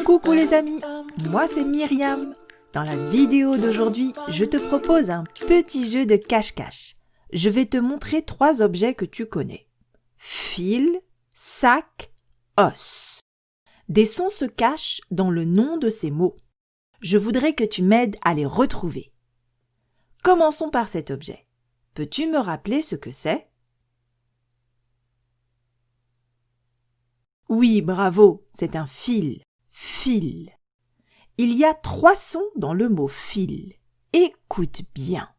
Coucou les amis, moi c'est Myriam. Dans la vidéo d'aujourd'hui, je te propose un petit jeu de cache-cache. Je vais te montrer 3 objets que tu connais. Fil, sac, os. Des sons se cachent dans le nom de ces mots. Je voudrais que tu m'aides à les retrouver. Commençons par cet objet. Peux-tu me rappeler ce que c'est ? Oui, bravo, c'est un fil. Fil. Il y a 3 sons dans le mot fil. Écoute bien.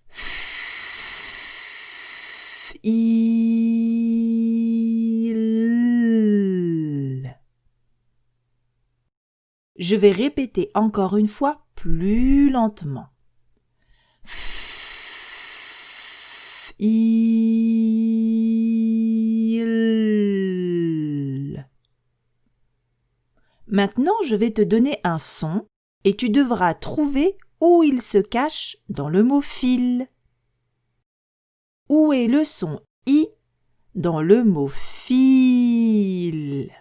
Fil. Je vais répéter encore une fois plus lentement. Fil. Maintenant, je vais te donner un son et tu devras trouver où il se cache dans le mot fil. Où est le son I dans le mot fil?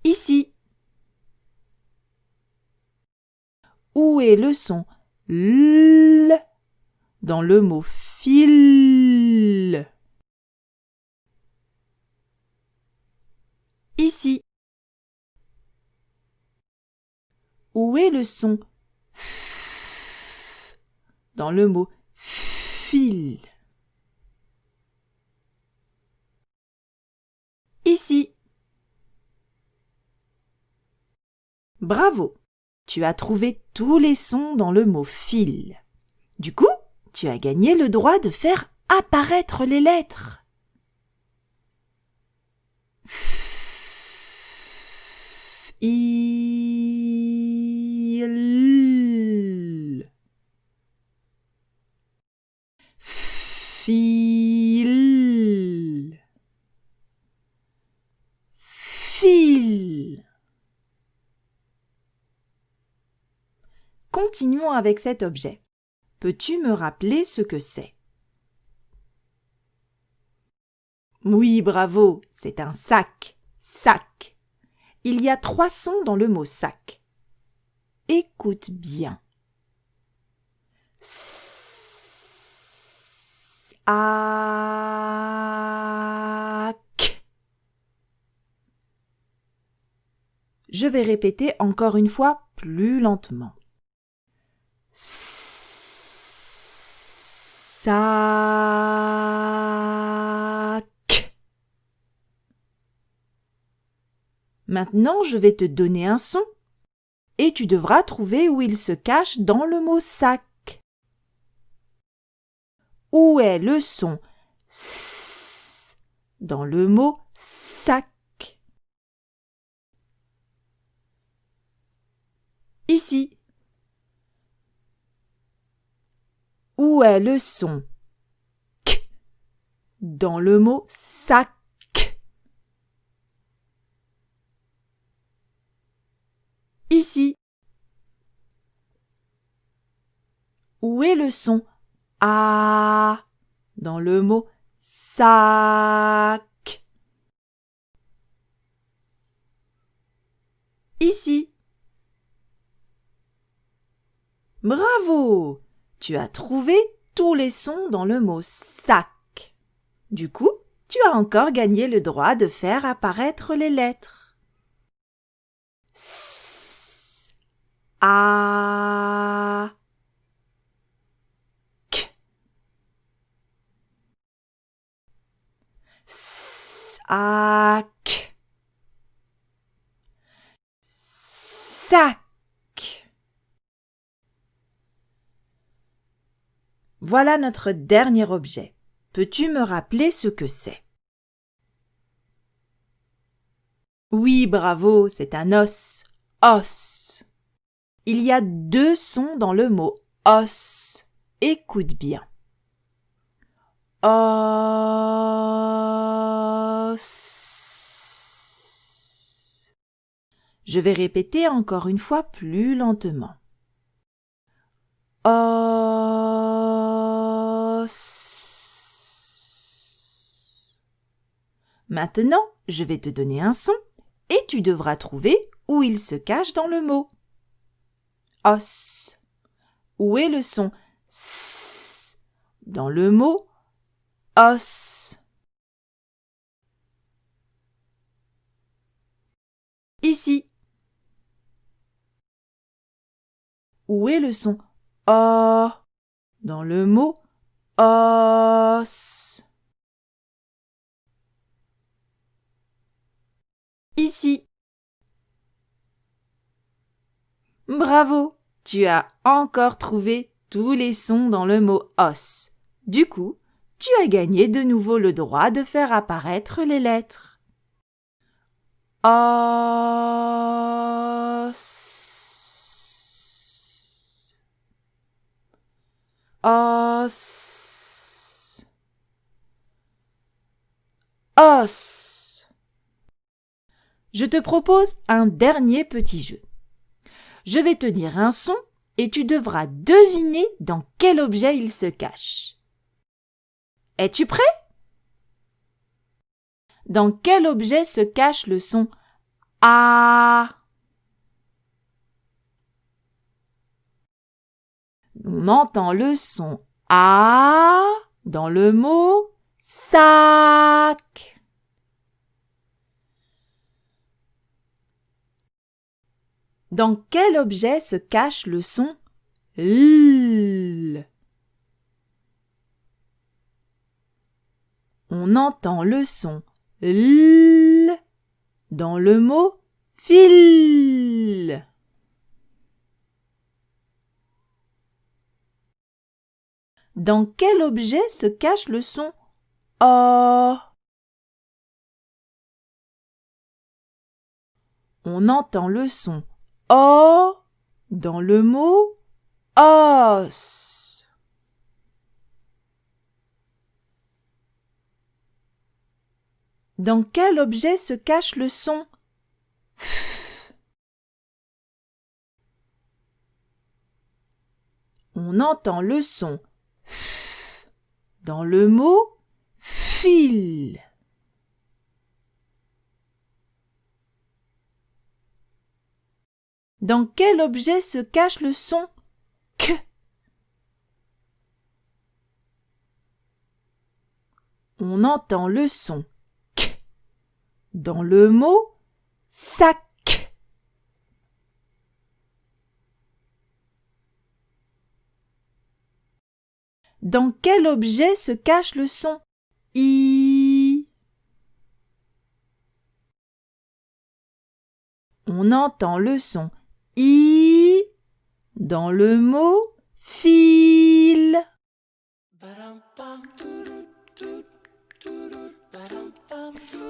Ici. Où est le son L dans le mot fil? Ici. Où est le son F dans le mot fil? Ici. Bravo! Tu as trouvé tous les sons dans le mot fil. Du coup, tu as gagné le droit de faire apparaître les lettres. Fil. Fil. Fil. Continuons avec cet objet. Peux-tu me rappeler ce que c'est? Oui, bravo, c'est un sac. Sac. Il y a 3 sons dans le mot sac. Écoute bien. Sac. Je vais répéter encore une fois plus lentement. Sac. Maintenant, je vais te donner un son et tu devras trouver où il se cache dans le mot sac. Où est le son S dans le mot sac? Ici. Où est le son K dans le mot sac? Ici. Où est le son A dans le mot sac? Ici. Bravo! Tu as trouvé tous les sons dans le mot sac. Du coup, tu as encore gagné le droit de faire apparaître les lettres. S, A, K. Sac. Sac. Voilà notre dernier objet. Peux-tu me rappeler ce que c'est? Oui, bravo, c'est un os. Os. Il y a 2 sons dans le mot os. Écoute bien. Os. Je vais répéter encore une fois plus lentement. Os. Os. Maintenant, je vais te donner un son et tu devras trouver où il se cache dans le mot. Os. Où est le son S dans le mot os? Ici. Où est le son O dans le mot os? Ici. Bravo, tu as encore trouvé tous les sons dans le mot os. Du coup, tu as gagné de nouveau le droit de faire apparaître les lettres. Os. Os. Os. Je te propose un dernier petit jeu. Je vais te dire un son et tu devras deviner dans quel objet il se cache. Es-tu prêt? Dans quel objet se cache le son A? On entend le son A dans le mot sac. Dans quel objet se cache le son L? On entend le son L dans le mot fil. Dans quel objet se cache le son O? On entend le son O dans le mot os. Dans quel objet se cache le son F? On entend le son F dans le mot fil. Dans quel objet se cache le son Q? On entend le son Q dans le mot sac. Dans quel objet se cache le son I? On entend le son I dans le mot fil.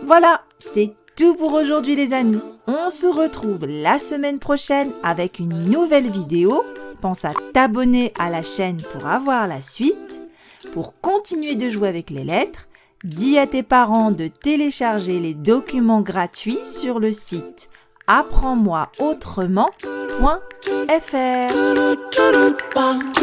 Voilà, c'est tout pour aujourd'hui les amis. On se retrouve la semaine prochaine avec une nouvelle vidéo. Pense à t'abonner à la chaîne pour avoir la suite. Pour continuer de jouer avec les lettres, dis à tes parents de télécharger les documents gratuits sur le site apprends-moi autrement.fr.